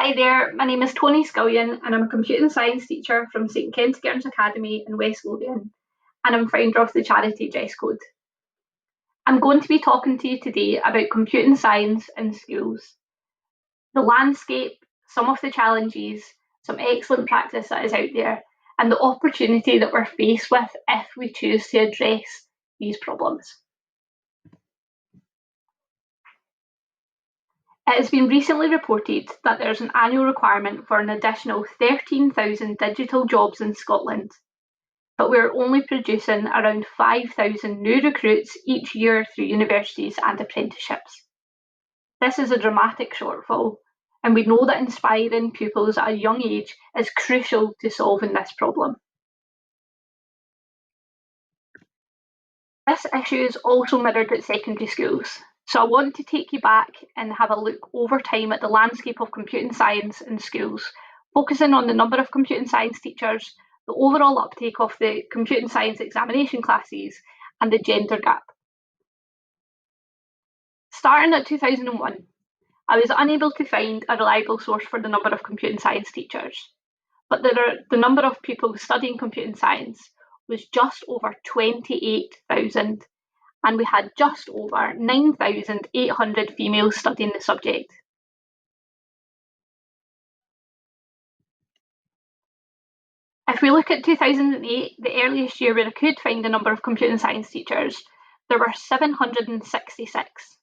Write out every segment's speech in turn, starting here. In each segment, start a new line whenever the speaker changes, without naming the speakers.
Hi there, my name is Tony Scullion and I'm a computing science teacher from St Kentigern's Academy in West Lothian, and I'm founder of the charity Dress Code. I'm going to be talking to you today about computing science in schools, the landscape, some of the challenges, some excellent practice that is out there, and the opportunity that we're faced with if we choose to address these problems. It has been recently reported that there is an annual requirement for an additional 13,000 digital jobs in Scotland, but we're only producing around 5,000 new recruits each year through universities and apprenticeships. This is a dramatic shortfall, and we know that inspiring pupils at a young age is crucial to solving this problem. This issue is also mirrored at secondary schools. So I want to take you back and have a look over time at the landscape of computing science in schools, focusing on the number of computing science teachers, the overall uptake of the computing science examination classes, and the gender gap. Starting at 2001, I was unable to find a reliable source for the number of computing science teachers, but the number of people studying computing science was just over 28,000. And we had just over 9,800 females studying the subject. If we look at 2008, the earliest year where I could find a number of computing science teachers, there were 766,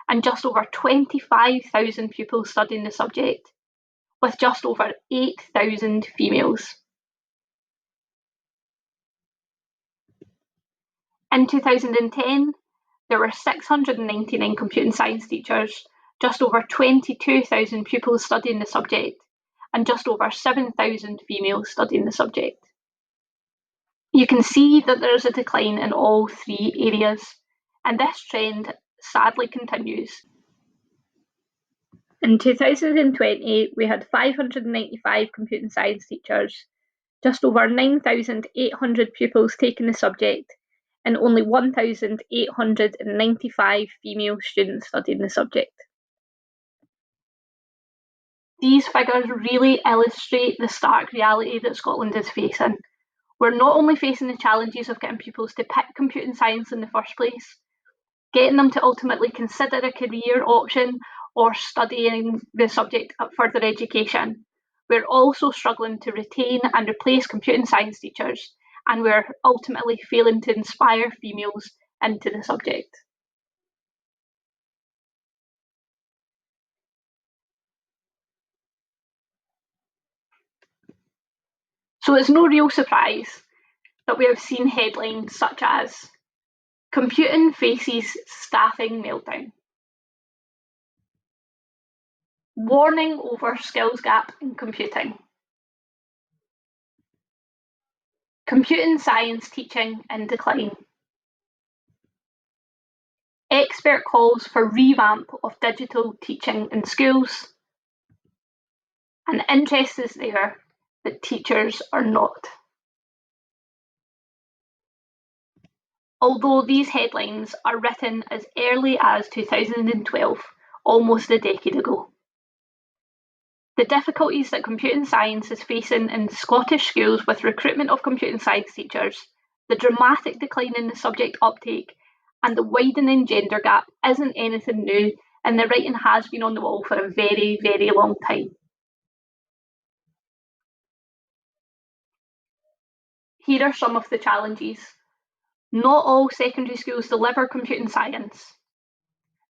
and just over 25,000 pupils studying the subject, with just over 8,000 females. In 2010, there were 699 computing science teachers, just over 22,000 pupils studying the subject, and just over 7,000 females studying the subject. You can see that there is a decline in all three areas, and this trend sadly continues. In 2020, we had 595 computing science teachers, just over 9,800 pupils taking the subject, and only 1,895 female students studying the subject. These figures really illustrate the stark reality that Scotland is facing. We're not only facing the challenges of getting pupils to pick computing science in the first place, getting them to ultimately consider a career option or studying the subject at further education. We're also struggling to retain and replace computing science teachers, and we're ultimately failing to inspire females into the subject. So it's no real surprise that we have seen headlines such as "Computing faces staffing meltdown," "Warning over skills gap in computing," "Computing science teaching in decline," "Expert calls for revamp of digital teaching in schools," and interest is there, but teachers are not. Although these headlines are written as early as 2012, almost a decade ago. The difficulties that computing science is facing in Scottish schools with recruitment of computing science teachers, the dramatic decline in the subject uptake, and the widening gender gap isn't anything new, and the writing has been on the wall for a very, very long time. Here are some of the challenges. Not all secondary schools deliver computing science.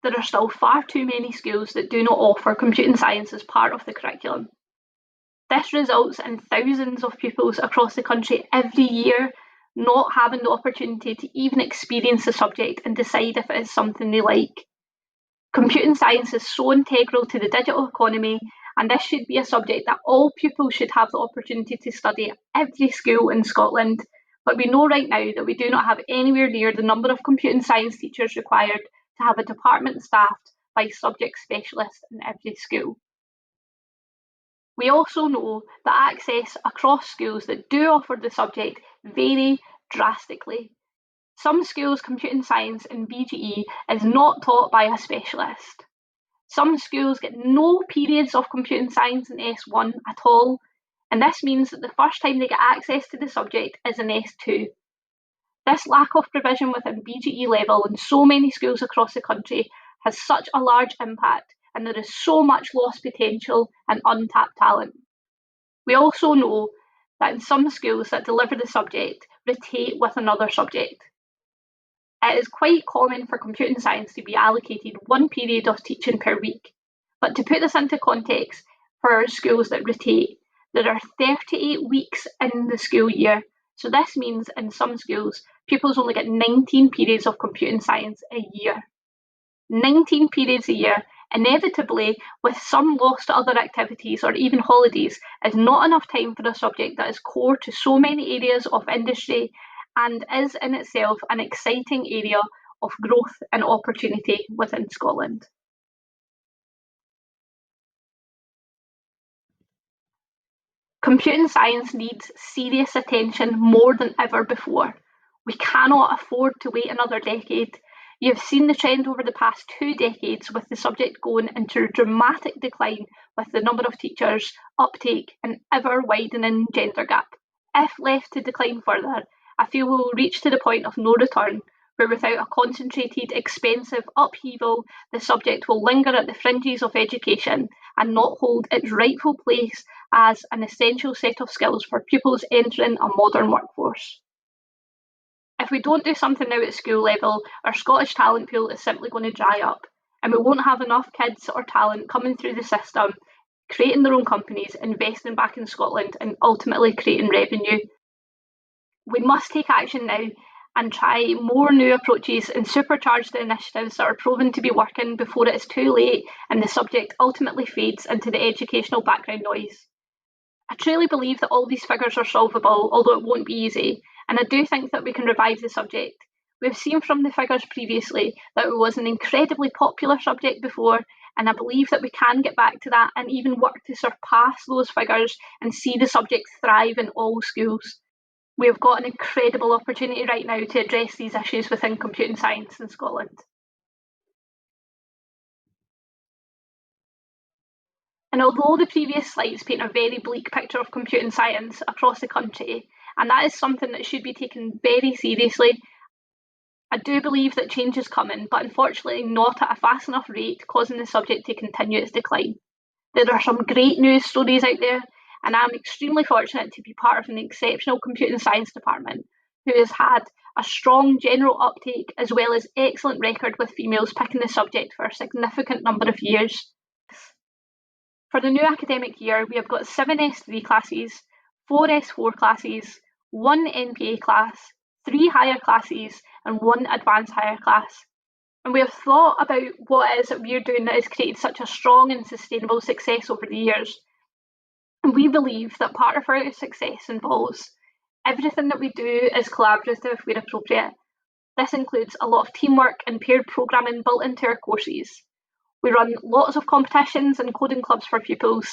There are still far too many schools that do not offer computing science as part of the curriculum. This results in thousands of pupils across the country every year not having the opportunity to even experience the subject and decide if it is something they like. Computing science is so integral to the digital economy, and this should be a subject that all pupils should have the opportunity to study at every school in Scotland. But we know right now that we do not have anywhere near the number of computing science teachers required to have a department staffed by subject specialists in every school. We also know that access across schools that do offer the subject vary drastically. Some schools' computing science in BGE is not taught by a specialist. Some schools get no periods of computing science in S1 at all, and this means that the first time they get access to the subject is in S2. This lack of provision within BGE level in so many schools across the country has such a large impact, and there is so much lost potential and untapped talent. We also know that in some schools that deliver the subject rotate with another subject. It is quite common for computing science to be allocated one period of teaching per week. But to put this into context, for schools that rotate, there are 38 weeks in the school year. So this means in some schools, pupils only get 19 periods of computing science a year. 19 periods a year, inevitably with some lost to other activities or even holidays, is not enough time for a subject that is core to so many areas of industry and is in itself an exciting area of growth and opportunity within Scotland. Computing science needs serious attention more than ever before. We cannot afford to wait another decade. You have seen the trend over the past 2 decades with the subject going into a dramatic decline with the number of teachers, uptake, and ever widening gender gap. If left to decline further, I feel we will reach to the point of no return, where without a concentrated, expensive upheaval, the subject will linger at the fringes of education and not hold its rightful place as an essential set of skills for pupils entering a modern workforce. If we don't do something now at school level, our Scottish talent pool is simply going to dry up, and we won't have enough kids or talent coming through the system, creating their own companies, investing back in Scotland, and ultimately creating revenue. We must take action now and try more new approaches and supercharge the initiatives that are proven to be working before it is too late and the subject ultimately fades into the educational background noise. I truly believe that all these figures are solvable, although it won't be easy, and I do think that we can revive the subject. We've seen from the figures previously that it was an incredibly popular subject before, and I believe that we can get back to that and even work to surpass those figures and see the subject thrive in all schools. We have got an incredible opportunity right now to address these issues within computing science in Scotland. And although the previous slides paint a very bleak picture of computing science across the country, and that is something that should be taken very seriously, I do believe that change is coming, but unfortunately not at a fast enough rate, causing the subject to continue its decline. There are some great news stories out there, and I'm extremely fortunate to be part of an exceptional computing science department who has had a strong general uptake as well as excellent record with females picking the subject for a significant number of years. For the new academic year, we have got 7 S3 classes, 4 S4 classes, 1 NPA class, 3 higher classes, and 1 advanced higher class. And we have thought about what it is that we're doing that has created such a strong and sustainable success over the years. And we believe that part of our success involves everything that we do is collaborative where appropriate. This includes a lot of teamwork and paired programming built into our courses. We run lots of competitions and coding clubs for pupils.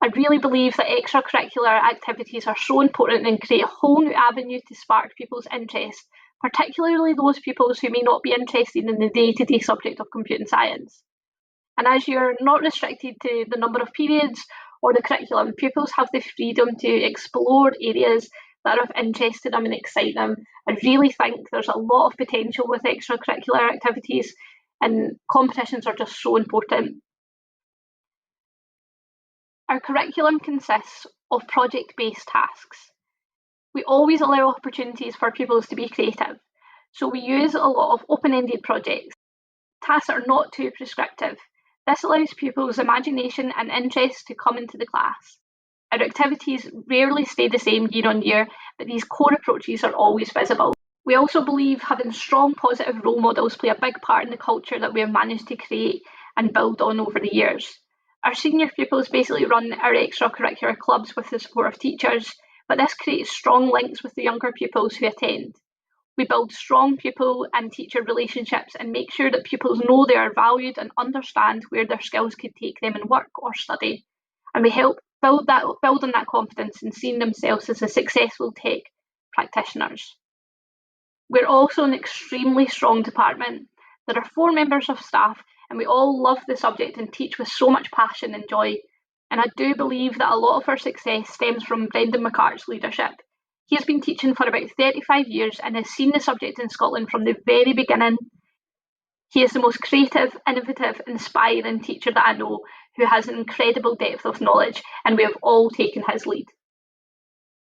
I really believe that extracurricular activities are so important and create a whole new avenue to spark people's interest, particularly those pupils who may not be interested in the day-to-day subject of computing science. And as you're not restricted to the number of periods or the curriculum, pupils have the freedom to explore areas that are of interest to them and excite them. I really think there's a lot of potential with extracurricular activities, and competitions are just so important. Our curriculum consists of project-based tasks. We always allow opportunities for pupils to be creative, so we use a lot of open-ended projects. Tasks are not too prescriptive. This allows pupils' imagination and interest to come into the class. Our activities rarely stay the same year on year, but these core approaches are always visible. We also believe having strong positive role models play a big part in the culture that we have managed to create and build on over the years. Our senior pupils basically run our extracurricular clubs with the support of teachers, but this creates strong links with the younger pupils who attend. We build strong pupil and teacher relationships and make sure that pupils know they are valued and understand where their skills could take them in work or study. And we help build on that confidence and seeing themselves as a successful tech practitioners. We're also an extremely strong department. There are 4 members of staff and we all love the subject and teach with so much passion and joy. And I do believe that a lot of our success stems from Brendan McCart's leadership. He has been teaching for about 35 years and has seen the subject in Scotland from the very beginning. He is the most creative, innovative, inspiring teacher that I know, who has an incredible depth of knowledge, and we have all taken his lead.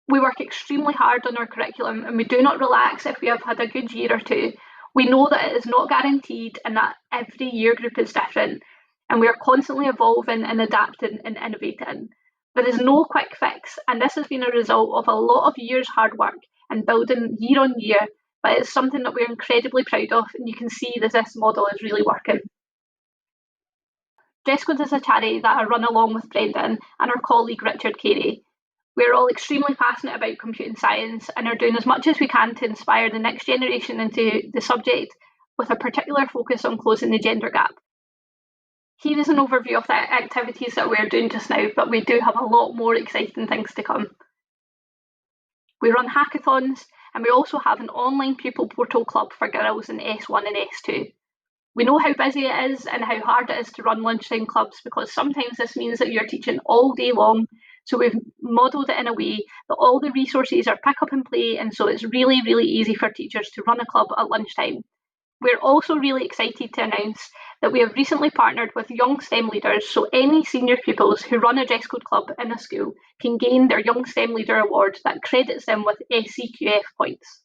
We work extremely hard on our curriculum, and we do not relax if we have had a good year or two. We know that it is not guaranteed and that every year group is different, and we are constantly evolving and adapting and innovating. There is no quick fix, and this has been a result of a lot of years' hard work and building year on year, but it's something that we're incredibly proud of, and you can see that this model is really working. Dress Code is a charity that I run along with Brendan and our colleague Richard Carey. We're all extremely passionate about computing science and are doing as much as we can to inspire the next generation into the subject, with a particular focus on closing the gender gap. Here is an overview of the activities that we're doing just now, but we do have a lot more exciting things to come. We run hackathons, and we also have an online pupil portal club for girls in S1 and S2. We know how busy it is and how hard it is to run lunchtime clubs, because sometimes this means that you're teaching all day long. So we've modelled it in a way that all the resources are pick up and play, and so it's really, really easy for teachers to run a club at lunchtime. We're also really excited to announce that we have recently partnered with Young STEM Leaders, so any senior pupils who run a dress code club in a school can gain their Young STEM Leader award that credits them with SCQF points.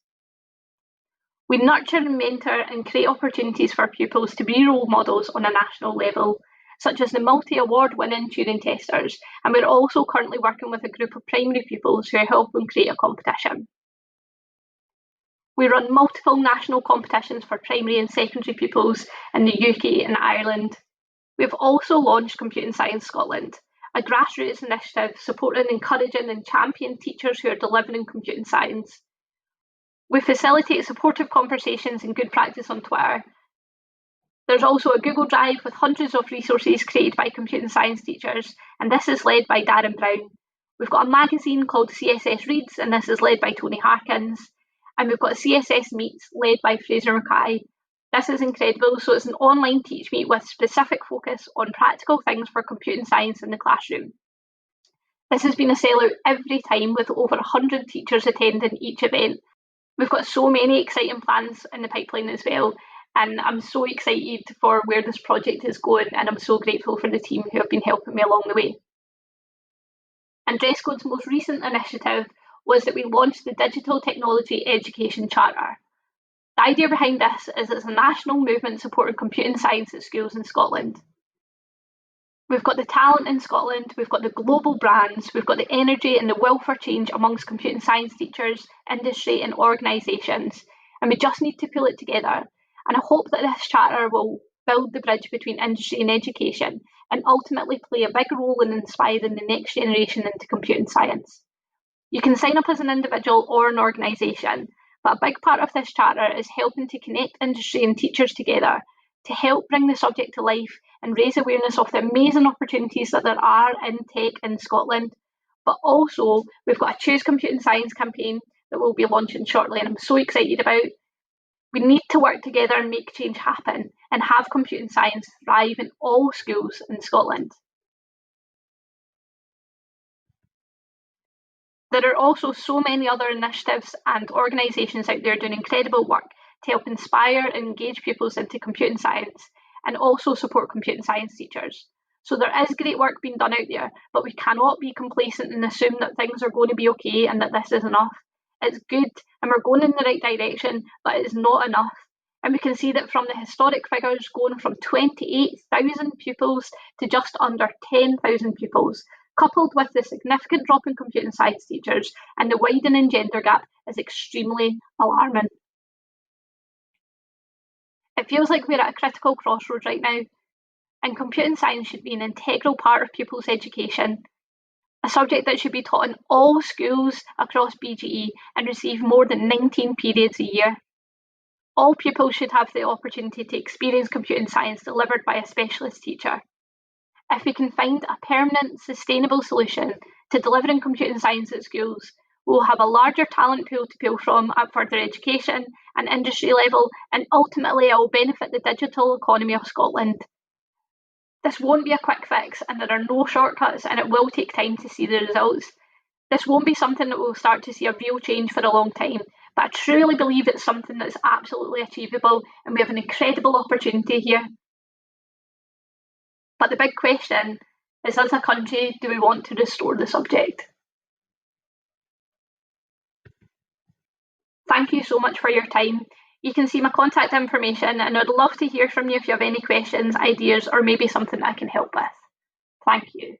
We nurture and mentor and create opportunities for pupils to be role models on a national level, such as the multi-award winning Turing testers, and we're also currently working with a group of primary pupils who are helping create a competition. We run multiple national competitions for primary and secondary pupils in the UK and Ireland. We've also launched Computing Science Scotland, a grassroots initiative supporting, encouraging and championing teachers who are delivering computing science. We facilitate supportive conversations and good practice on Twitter. There's also a Google Drive with hundreds of resources created by computing science teachers, and this is led by Darren Brown. We've got a magazine called CSS Reads, and this is led by Tony Harkins. And we've got a CSS Meets led by Fraser Mackay. This is incredible. So it's an online teach meet with specific focus on practical things for computing science in the classroom. This has been a sellout every time, with over 100 teachers attending each event. We've got so many exciting plans in the pipeline as well, and I'm so excited for where this project is going, and I'm so grateful for the team who have been helping me along the way. And Dress Code's most recent initiative was that we launched the Digital Technology Education Charter. The idea behind this is it's a national movement supporting computing science at schools in Scotland. We've got the talent in Scotland, we've got the global brands, we've got the energy and the will for change amongst computing science teachers, industry and organisations, and we just need to pull it together. And I hope that this charter will build the bridge between industry and education, and ultimately play a big role in inspiring the next generation into computing science. You can sign up as an individual or an organisation, but a big part of this charter is helping to connect industry and teachers together to help bring the subject to life and raise awareness of the amazing opportunities that there are in tech in Scotland. But also, we've got a Choose Computing Science campaign that we'll be launching shortly, and I'm so excited about. We need to work together and make change happen and have computing science thrive in all schools in Scotland. There are also so many other initiatives and organisations out there doing incredible work to help inspire and engage pupils into computing science, and also support computing science teachers. So there is great work being done out there, but we cannot be complacent and assume that things are going to be okay and that this is enough. It's good and we're going in the right direction, but it's not enough. And we can see that from the historic figures going from 28,000 pupils to just under 10,000 pupils, coupled with the significant drop in computing science teachers and the widening gender gap, is extremely alarming. It feels like we're at a critical crossroads right now, and computing science should be an integral part of pupils' education, a subject that should be taught in all schools across BGE and receive more than 19 periods a year. All pupils should have the opportunity to experience computing science delivered by a specialist teacher. If we can find a permanent, sustainable solution to delivering computing science at schools, we will have a larger talent pool to pull from at further education and industry level, and ultimately it will benefit the digital economy of Scotland. This won't be a quick fix, and there are no shortcuts, and it will take time to see the results. This won't be something that we'll start to see a real change for a long time, but I truly believe it's something that's absolutely achievable, and we have an incredible opportunity here. But the big question is, as a country, do we want to restore the subject? Thank you so much for your time. You can see my contact information, and I'd love to hear from you if you have any questions, ideas, or maybe something I can help with. Thank you.